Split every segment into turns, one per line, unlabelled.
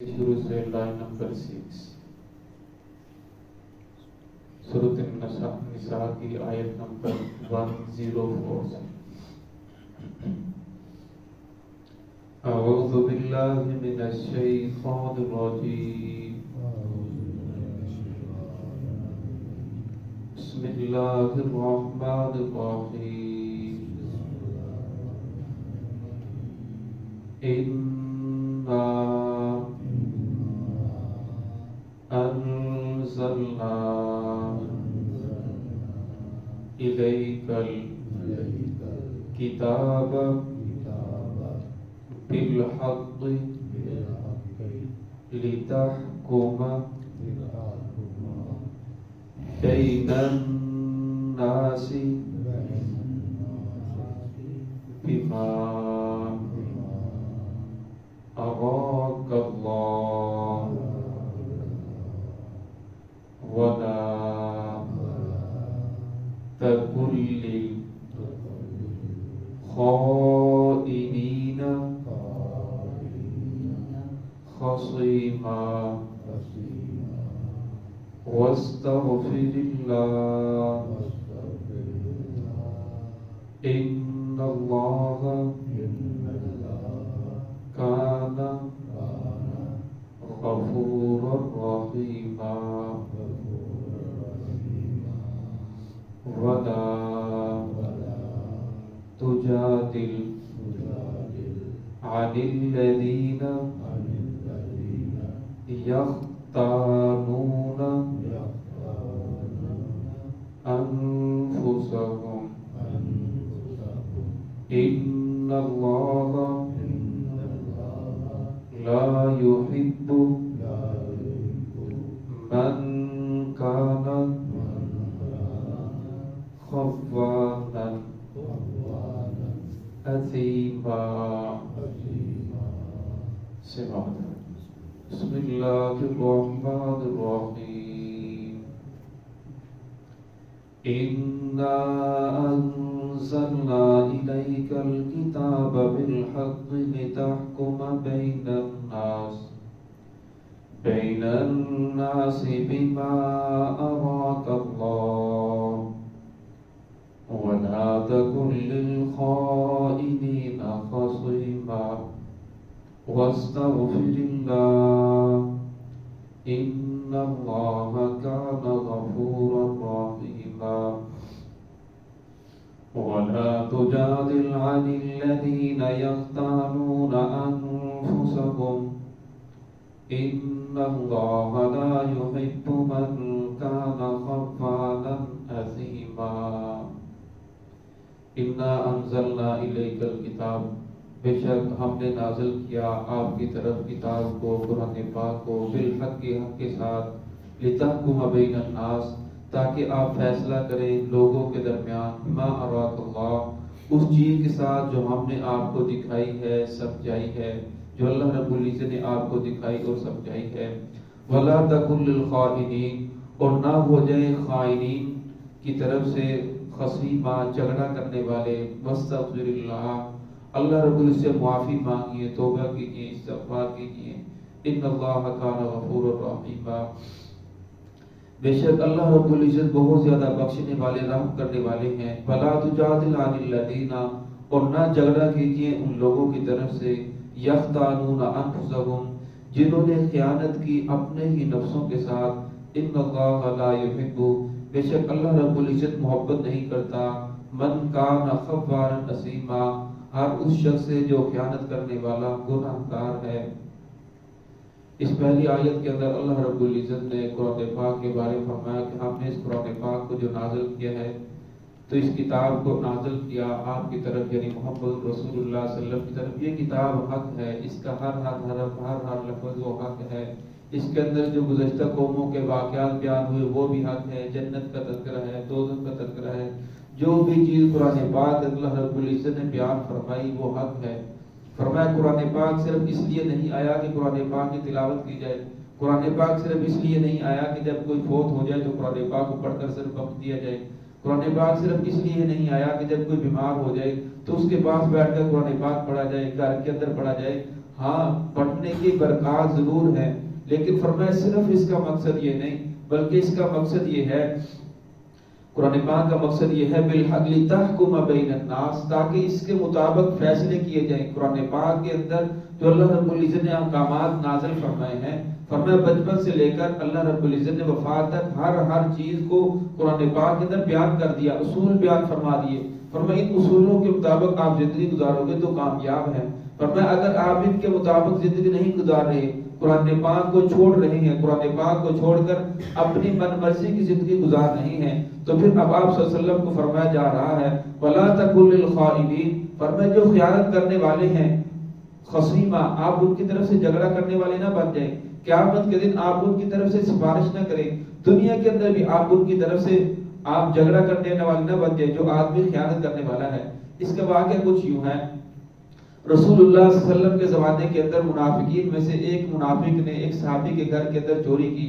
شروع سے line number 6 سورۃ النساء کی آیت نمبر 104 سے اعوذ باللہ من الشیطان الرجیم بسم اللہ الرحمن الرحیم انا انزلنا الیک الکتاب بالحق لتحکم بین الناس بما اراک اللہ ولا تکن للخائنین خصیما واستغفر اللہ ان اللہ کان غفورا رحیما ولا تجادل عن الذین یختانون انفسهم ان اللہ لا يحب من كان خوانا اثیما بسم اللہ الرحمن الرحیم انا انزلنا الیک الکتاب بالحق لتحکم بین الناس بما اراک اللہ ولا تكن للخائنین خصیما واستغفر اللہ ان اللہ کان غفورا رحیما ولا تجادل عن الذین یختانون انفسهم ان اللہ لا يحب من کان خوانا اثیما انا انزلنا الیک الکتاب بے شک ہم نے نازل کیا آپ کی طرف کتاب کو قرآن پاک کو بالحق کے حق کے ساتھ لتحکم بین الناس تاکہ آپ فیصلہ کریں لوگوں کے درمیان بما اراک اللہ اس چیز کے ساتھ جو ہم نے آپ کو دکھائی ہے سمجھائی ہے جو اللہ رب العزت نے آپ کو دکھائی اور سمجھائی ہے ولا تکن للخائنین اور نہ ہو جائے خائنین کی طرف سے خصیما جھگڑا کرنے والے واستغفر اللہ اللہ رب العزت سے معافی مانگیے توبہ کیجیے استغفار کیجیے ان اللہ کان غفورا رحیما بے شک اللہ رب العزت بہت زیادہ بخشنے والے رحم کرنے والے ہیں ولا تجادل عن الذین اور نہ جھگڑا کیجیے ان لوگوں کی طرف سے یختانون انفسهم جنہوں نے خیانت کی اپنے ہی نفسوں کے ساتھ ان اللہ لا يحب بے شک اللہ رب العزت محبت نہیں کرتا من کان خوانا اثیما ہر اس شخص سے جو خیانت کرنے والا گناہ گار ہے اس پہلی آیت کے اندر اللہ رب العزت نے قرآن پاک کے بارے میں فرمایا کہ ہم نے اس قرآن پاک کو جو نازل کیا ہے تو اس کتاب کو نازل کیا آپ کی طرف یعنی محمد رسول اللہ صلی اللہ علیہ وسلم کی طرف یہ کتاب حق ہے اس کا ہر حرف ہر لفظ وہ حق ہے اس کے اندر جو گزشتہ قوموں کے واقعات بیان ہوئے وہ بھی حق ہے جنت کا تذکرہ ہے دوزخ کا تذکرہ ہے جو بھی چیز قرآن پاک اللہ رب العزت نے بیان فرمائی وہ حق ہے فرمایا قرآن پاک صرف اس لیے نہیں آیا کہ قرآن پاک کی تلاوت کی جائے قرآن پاک صرف اس لیے نہیں آیا کہ جب کوئی فوت ہو جائے تو قرآن پاک کو پڑھ کر صرف وقت دیا جائے قرآن پاک صرف اس لیے نہیں آیا کہ جب کوئی بیمار ہو جائے تو اس کے پاس بیٹھ کر قرآن پاک پڑھا جائے گھر کے اندر پڑھا جائے ہاں پڑھنے کی برکات ضرور ہے، لیکن فرمایا صرف اس کا مقصد یہ نہیں، بلکہ اس کا مقصد یہ ہے، قرآن پاک کا مقصد یہ ہے بالحق لتحکم بین الناس، تاکہ اس کے مطابق فیصلے کیے جائیں۔ قرآن پاک کے اندر جو اللہ رب العزت نے احکامات نازل فرمائے ہیں، فرمایا بچپن سے لے کر اللہ رب العزت نے وفات تک ہر چیز کو قرآن پاک کے اندر بیان کر دیا، اصول بیان فرما دیے۔ فرمایا ان اصولوں کے مطابق آپ زندگی گزارو گے تو کامیاب ہیں۔ فرمایا اگر آپ ان کے مطابق زندگی نہیں گزار رہے، قرآن پاک کو چھوڑ رہے ہیں، قرآن پاک کو چھوڑ کر اپنی من مرضی کی زندگی گزار رہے ہیں، تو پھر اب آپ صلی اللہ علیہ وسلم کو فرمایا جا رہا ہے وَلَا تَكُنْ لِلْخَائِنِينَ، فرمایا جو خیانت کرنے والے ہیں، خصیمہ، آپ ان کی طرف سے جھگڑا کرنے والے نہ بن جائیں، قیامت کے دن آپ ان کی طرف سے سفارش نہ کریں، دنیا کے اندر بھی آپ ان کی طرف سے آپ جھگڑا کرنے والے نہ بن جائیں جو آدمی خیانت کرنے والا ہے۔ اس کا واقعہ کچھ یوں ہے، رسول اللہ صلی اللہ علیہ وسلم کے زمانے کے اندر منافقین میں سے ایک منافق نے ایک صحابی کے گھر کے اندر چوری کی،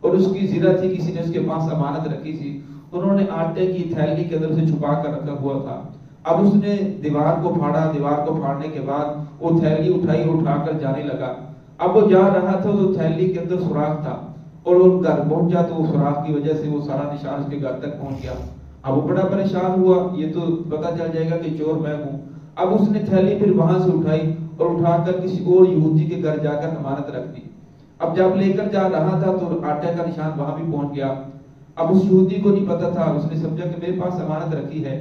اور اس کی زرہ تھی، کسی نے اس کے پاس امانت رکھی تھی، انہوں نے آٹے کی تھیلی کے اندر سے چھپا کر رکھا ہوا تھا۔ اب اس نے دیوار کو پھاڑا، دیوار کو پھاڑنے کے بعد وہ تھیلی اٹھا کر جانے لگا۔ اب وہ جا رہا تھا تو تھیلی کے اندر سوراخ تھا، اور وہ گھر پہنچا تو وہ سوراخ کی وجہ سے وہ سارا نشان اس کے گھر تک پہنچ گیا۔ اب وہ بڑا پریشان ہوا، یہ تو پتہ چل جائے گا کہ چور میں ہوں۔ اب اس نے تھیلی پھر وہاں سے اٹھائی اور اٹھا کر کسی اور یہودی کے گھر جا کر امانت رکھ دی۔ اب جب لے کر جا رہا تھا تو آٹے کا نشان وہاں بھی پہنچ گیا۔ اب اس یہودی کو نہیں پتا تھا، اس نے سمجھا کہ میرے پاس امانت رکھی ہے،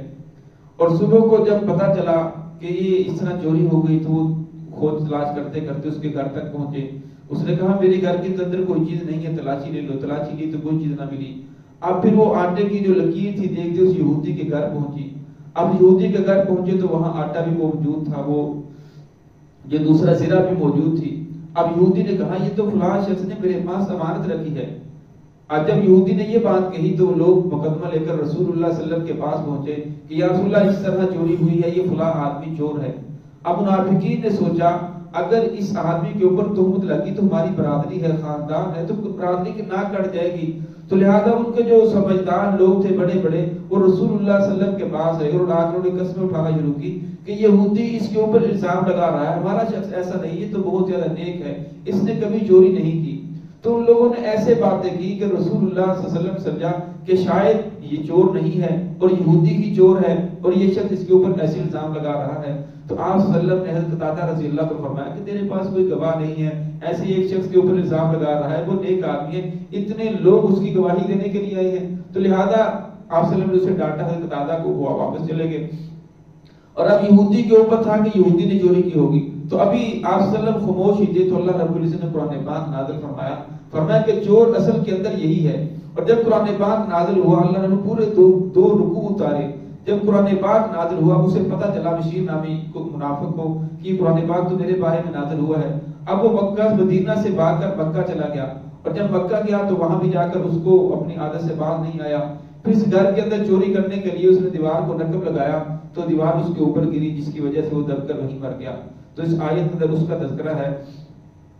اور صبح کو جب پتا چلا کہ یہ اس طرح چوری ہو گئی تو وہ کھوج تلاش کرتے کرتے اس کے گھر تک پہنچے۔ اس نے کہا میرے گھر کے اندر کوئی چیز نہیں ہے، تلاشی لے لو۔ تلاشی لی تو کوئی چیز نہ ملی۔ اب پھر وہ آٹے کی جو لکیر تھی دیکھتے اس یہودی کے گھر پہنچی۔ اب یہودی کے گھر پہنچے تو وہاں آٹا بھی موجود تھا، وہ جو دوسرا زرہ بھی موجود تھی۔ اب یہودی نے کہا یہ تو فلاں شخص نے میرے پاس امانت رکھی ہے۔ اب جب یہودی نے یہ بات کہی تو لوگ مقدمہ لے کر رسول اللہ صلی اللہ علیہ وسلم کے پاس پہنچے کہ یا رسول اللہ اس طرح چوری ہوئی ہے، یہ فلاں آدمی چور ہے۔ اب منافقین نے سوچا اگر اس آدمی کے اوپر تہمت لگی تو ہماری برادری ہے، خاندان ہے، تو برادری کی ناک کٹ جائے گی، تو لہذا ان کے جو سمجھدار لوگ تھے بڑے بڑے وہ رسول اللہ صلی اللہ علیہ وسلم کے پاس آئے اور آ کر قسمیں اٹھانا شروع کی کہ یہودی اس کے اوپر الزام لگا رہا ہے، ہمارا شخص ایسا نہیں، یہ تو بہت زیادہ نیک ہے، اس نے کبھی چوری نہیں کی۔ تو ان لوگوں نے ایسے باتیں کی کہ رسول اللہ صلی اللہ علیہ وسلم سمجھا کہ شاید یہ چور نہیں ہے اور یہودی ہی چور ہے اور یہ شخص اس کے اوپر ایسے الزام لگا رہا ہے۔ تو آپ صلی اللہ علیہ وسلم نے حضرت قتادہ رضی اللہ کو فرمایا کہ تیرے پاس کوئی گواہ نہیں ہے، ایسے ایک شخص کے اوپر الزام لگا رہا ہے، وہ نیک آدمی ہے، اتنے لوگ اس کی گواہی دینے کے لیے آئے ہیں۔ تو لہذا آپ صلی اللہ علیہ وسلم نے اسے ڈانٹا، حضرت قتادہ کو وہ واپس چلے گئے۔ اور اب یہودی کے اوپر تھا کہ یہودی نے چوری کی ہوگی، تو ابھی آپ صلی اللہ علیہ وسلم خاموش ہی تھے تو اللہ رب العزت نے قرآن پاک نازل فرمایا کہ چور اصل کے اندر یہی ہے۔ اور جب قرآن پاک نازل ہوا اللہ نے پورے دو رکوع اتارے۔ جب قرآن پاک نازل ہوا اسے پتہ چلا بشیر نامی منافق کو کہ قرآن پاک تو میرے بارے میں نازل ہوا ہے۔ اب وہ مکہ مدینہ سے بھاگ کر مکہ چلا گیا، اور جب مکہ گیا تو وہاں بھی جا کر اس کو اپنی عادت سے باز نہیں آیا۔ پھر اس گھر کے اندر چوری کرنے کے لیے اس نے دیوار کو نقب لگایا تو دیوار اس کے اوپر گری، جس کی وجہ سے وہ دب کر وہیں مر گیا۔ تو اس آیت کے اندر اس کا تذکرہ ہے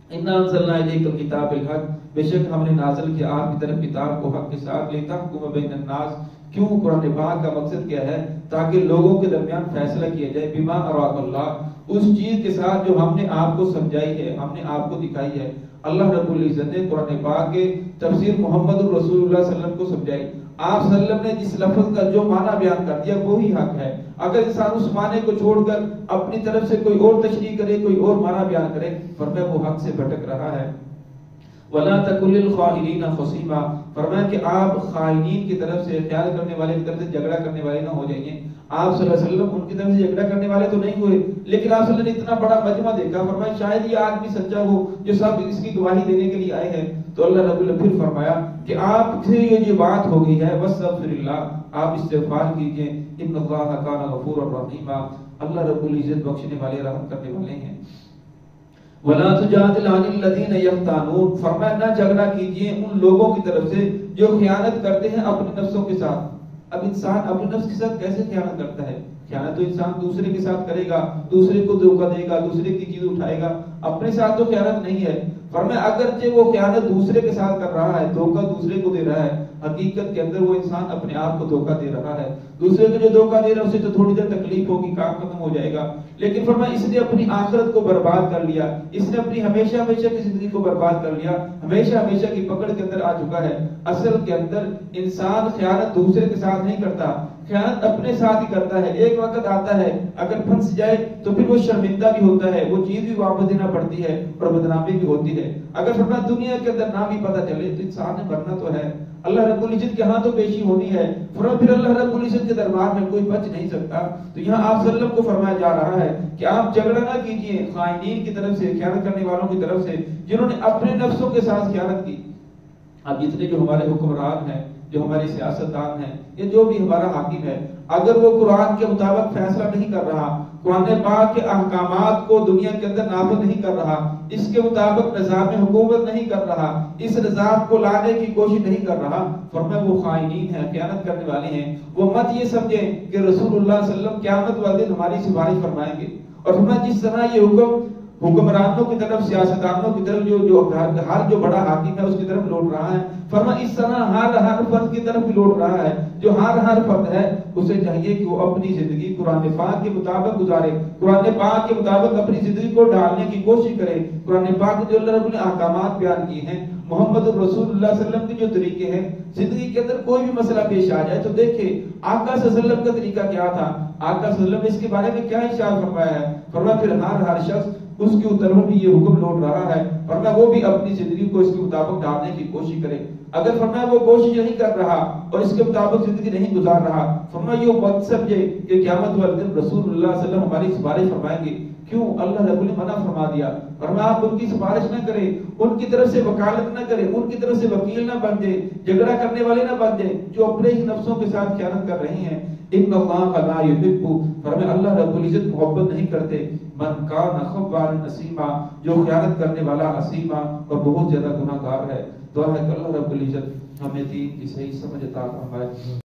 اِنَّا أَنزَلْنَا إِلَيْكَ الْكِتَابَ بِالْحَقِّ، بے شک ہم نے نازل کیا آپ کی طرف کتاب کو حق کے ساتھ، لِتَحْكُمَ بَيْنَ النَّاسِ، کیوں قرآن پاک کا مقصد کیا ہے؟ تاکہ لوگوں کے درمیان فیصلہ کیا جائے، بِمَا أَرَاكَ اللَّهُ، اس چیز کے ساتھ جو ہم نے آپ کو سمجھائی ہے، ہم نے آپ کو دکھائی ہے۔ اللہ رب العزت نے قرآن پاک کے تفسیر محمد رسول اللہ صلی اللہ علیہ وسلم کو سمجھائی۔ آپ صلی اللہ علیہ وسلم نے جس لفظ کا جو معنی بیان کر دیا وہی حق ہے۔ اگر انسان اس معنی کو چھوڑ کر اپنی طرف سے کوئی اور تشریح کرے، کوئی اور معنی بیان کرے، فرمایا وہ حق سے بھٹک رہا ہے۔ وَلَا تَكُنْ لِلْخَائِنِينَ خَصِيمًا، فرمایا کہ آپ خائنین کی طرف سے، خیال کرنے والے کی طرف سے جھگڑا کرنے والے نہ ہو جائیں۔ آپ صلی اللہ علیہ وسلم ان کی طرف سے جھگڑا کرنے والے تو نہیں ہوئے، لیکن آپ صلی اللہ علیہ وسلم نے اتنا بڑا مجمع دیکھا، فرمایا شاید یہ آدمی سچا ہو جو سب اس کی گواہی دینے کے لیے آئے ہیں۔ تو اللہ رب العزت پھر فرمایا کہ آپ سے یہ جو بات ہو گئی ہے وَاسْتَغْفِرِ اللَّهِ، آپ استغفار کیجئے، إِنَّ اللَّهَ كَانَ غَفُورًا رَحِيمًا، اللہ رب العزت بخشنے والے رحم کرنے والے ہیں۔ وَلَا تُجَادِلْ عَنِ الَّذِينَ يَخْتَانُونَ، فرمایا نہ جھگڑا کیجئے ان لوگوں کی طرف سے جو خیانت کرتے ہیں اپنے نفسوں کے ساتھ۔ اب انسان اپنے نفس کے ساتھ کیسے خیانت کرتا ہے؟ خیانت تو انسان دوسرے کے ساتھ کرے گا، دوسرے کو دھوکہ دے گا، دوسرے کی چیز اٹھائے گا، اپنے ساتھ تو خیانت نہیں ہے۔ فرمایا اگرچہ وہ خیانت دوسرے کے ساتھ کر رہا ہے، دھوکہ دوسرے کو دے رہا ہے، حقیقت کے اندر وہ انسان اپنے آپ کو دھوکہ دے رہا ہے. دوسرے کو جو دھوکہ دے رہا ہے اسے تو تھوڑی دیر تکلیف ہوگی، کام ختم ہو جائے گا، لیکن فرمایا اس نے اپنی آخرت کو برباد کر لیا، اس نے اپنی ہمیشہ ہمیشہ کی زندگی کو برباد کر لیا، ہمیشہ ہمیشہ کی پکڑ کے اندر آ چکا ہے. اصل کے اندر انسان خیانت دوسرے کے ساتھ نہیں کرتا، خیانت اپنے ساتھ ہی کرتا ہے. ایک وقت آتا ہے اگر پھنس جائے تو پھر وہ شرمندہ بھی ہوتا ہے، وہ چیز بھی واپس دینا پڑتی ہے اور بدنامی بھی ہوتی ہے. اگر فرمایا دنیا کے اندر نہ بھی پتہ چلے تو انسان نے مرنا تو ہے، اللہ رب العزت کے ہاں تو پیشی ہونی ہے. پھر اللہ رب العزت کے دربار میں کوئی بچ نہیں سکتا. تو یہاں آپ صلی اللہ علیہ وسلم کو فرمایا جا رہا ہے کہ آپ جھگڑا نہ کیجئے خائنین کی طرف سے، خیانت کرنے والوں کی طرف سے، جنہوں نے اپنے نفسوں کے ساتھ خیانت کی. اب جتنے جو ہمارے حکمران ہیں، جو ہماری سیاستدان ہیں، یہ جو بھی ہمارا حاکم ہے، اگر وہ قرآن کے مطابق فیصلہ نہیں کر رہا، قرآن پاک کے احکامات کو دنیا کے اندر نافذ نہیں کر رہا، اس کے مطابق نظام حکومت نہیں کر رہا، اس نظام کو لانے کی کوشش نہیں کر رہا، فرمایا وہ خائنین ہیں، خیانت کرنے والے ہیں. وہ مت یہ سمجھیں کہ رسول اللہ صلی اللہ علیہ وسلم قیامت والے دن ہماری سفارش فرمائیں گے. اور فرمایا جس طرح یہ حکمرانوں کی طرف، سیاستدانوں کی طرف، ہر جو بڑا حاکم ہے اس کی طرف لوٹ رہا ہے، فرمایا اس طرح ہر فرد کی طرف بھی لوٹ رہا ہے. جو ہر فرد ہے اسے چاہیے کہ وہ اپنی زندگی قرآن پاک کے مطابق گزارے، قرآن پاک کے مطابق اپنی زندگی کو ڈھالنے کی کوشش کرے. قرآن پاک جو اللہ رب نے احکامات بیان کیے ہیں، محمد رسول اللہ صلی اللہ علیہ وسلم کے جو طریقے ہیں، زندگی کے اندر کوئی بھی مسئلہ پیش آ جائے تو دیکھیں آقا صلی اللہ علیہ وسلم کا طریقہ کیا تھا، آقا صلی اللہ علیہ وسلم نے اس کے بارے میں کیا ارشاد فرمایا ہے. فرمایا پھر ہر شخص اس کے اوپر بھی یہ حکم لوٹ رہا ہے، فرمایا وہ بھی اپنی زندگی کو اس کے مطابق ڈالنے کی کوشش کرے. اگر فرمایا وہ کوشش نہیں کر رہا اور اس کے مطابق زندگی نہیں گزار رہا، فرمایا یہ مت سمجھے کہ قیامت والے دن رسول اللہ صلی اللہ علیہ وسلم ہماری سفارش فرمائیں گے. کیوں؟ اللہ رب نے منع فرما دیا. فرمایا آپ ان کی سفارش نہ کریں، ان کی طرف سے وکالت نہ کریں، ان کی طرف سے وکیل نہ بن جائیں، جھگڑا کرنے والے نہ بن جائیں جو اپنے ہی نفسوں کے ساتھ خیانت کر رہے ہیں. ان اللہ لا یحب، فرمایا اللہ رب العزت محبت نہیں کرتے من کان خوانا نسیما، جو خیانت کرنے والا اسیما اور بہت زیادہ گناہگار ہے. دعا ہے کہ اللہ رب العزت ہمیں دین کی صحیح سمجھ عطا فرمائے.